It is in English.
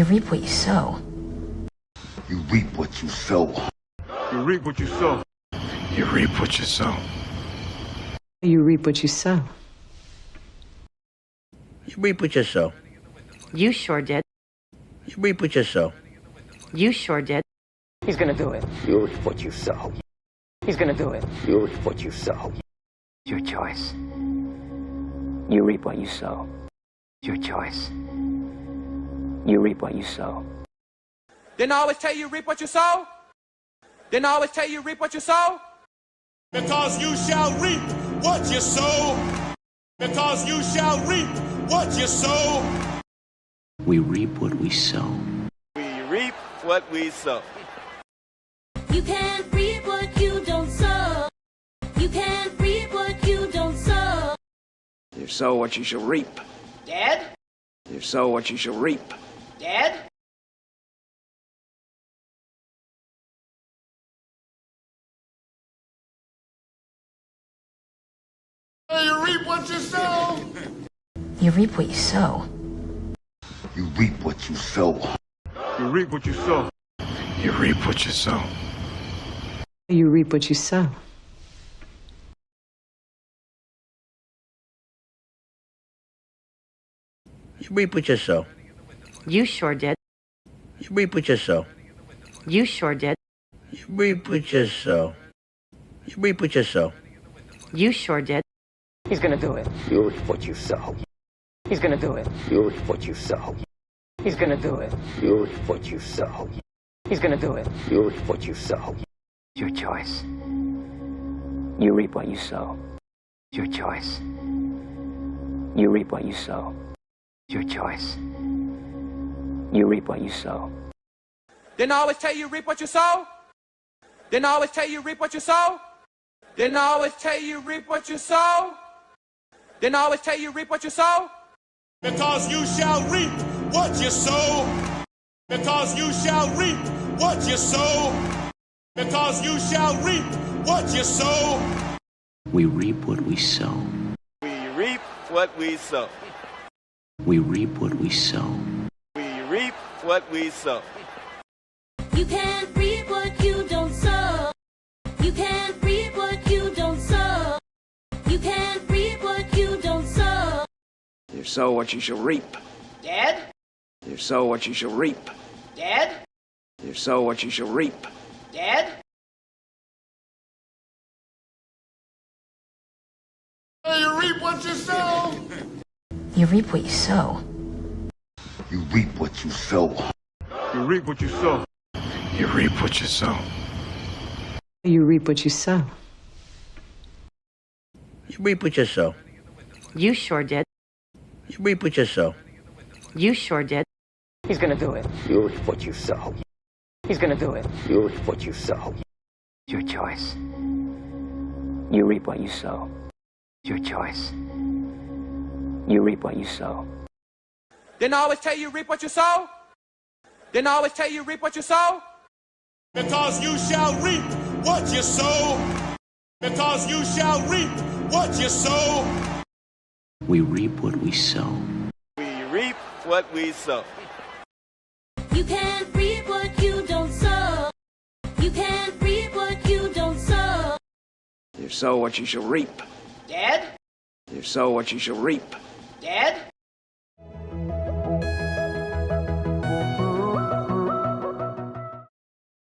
You reap what you sow. You reap what you sow. You reap what you sow. You reap what you sow. You reap what you sow. You reap what you sow. You sure did. You reap what you sow. You sure did. He's gonna do it. You reap what you sow. He's gonna do it. You reap what you sow. Your choice. You reap what you sow. Your choice. You reap what you sow. Didn't I always tell you reap what you sow? Didn't I always tell you reap what you sow? Because you shall reap what you sow. Because you shall reap what you sow. We reap what we sow. We reap what we sow. You can't reap what you don't sow. You can't reap what you don't sow. You sow what you shall reap. Dad? You sow what you shall reap. Dad? You reap what you sow. You reap what you sow. You reap what you sow. You reap what you sow. You reap what you sow. You reap what you sow. You reap what you sow. You sure did. You reap what you sow. You sure did. You reap what you sow. You reap what you sow. You sure did. He's gonna do it. You reap what you sow. He's gonna do it. You reap what you sow. He's gonna do it. You reap what you sow. He's gonna do it. You reap what you sow. Your choice. You reap what you sow. Your choice. You reap what you sow. Your choice. You reap what you sow. Didn't I always tell you reap what you sow? Didn't I always tell you reap what you sow? Didn't I always tell you reap what you sow? Didn't I always tell you reap what you sow? Because you shall reap what you sow. Because you shall reap what you sow. Because you shall reap what you sow. We reap what we sow. We reap what we sow. We reap what we sow. We reap what we sow. You can't reap what you don't sow. You can't reap what you don't sow. You can't reap what you don't sow. You sow what you shall reap. Dad? You sow what you shall reap. Dad? You sow what you shall reap. Dad? You reap what you sow. You reap what you sow. You reap what you sow. You reap what you sow. You reap what you sow. You reap what you sow. You reap what you sow. You sure did. You reap what you sow. You sure did. He's gonna do it. You reap what you sow. He's gonna do it. You reap what you sow. Your choice. You reap what you sow. Your choice. You reap what you sow. Didn't I always tell you reap what you sow? Didn't I always tell you reap what you sow? Because you shall reap what you sow. Because you shall reap what you sow. We reap what we sow. We reap what we sow. You can't reap what you don't sow. You can't reap what you don't sow. You sow what you shall reap. Dad? You sow what you shall reap. Dad?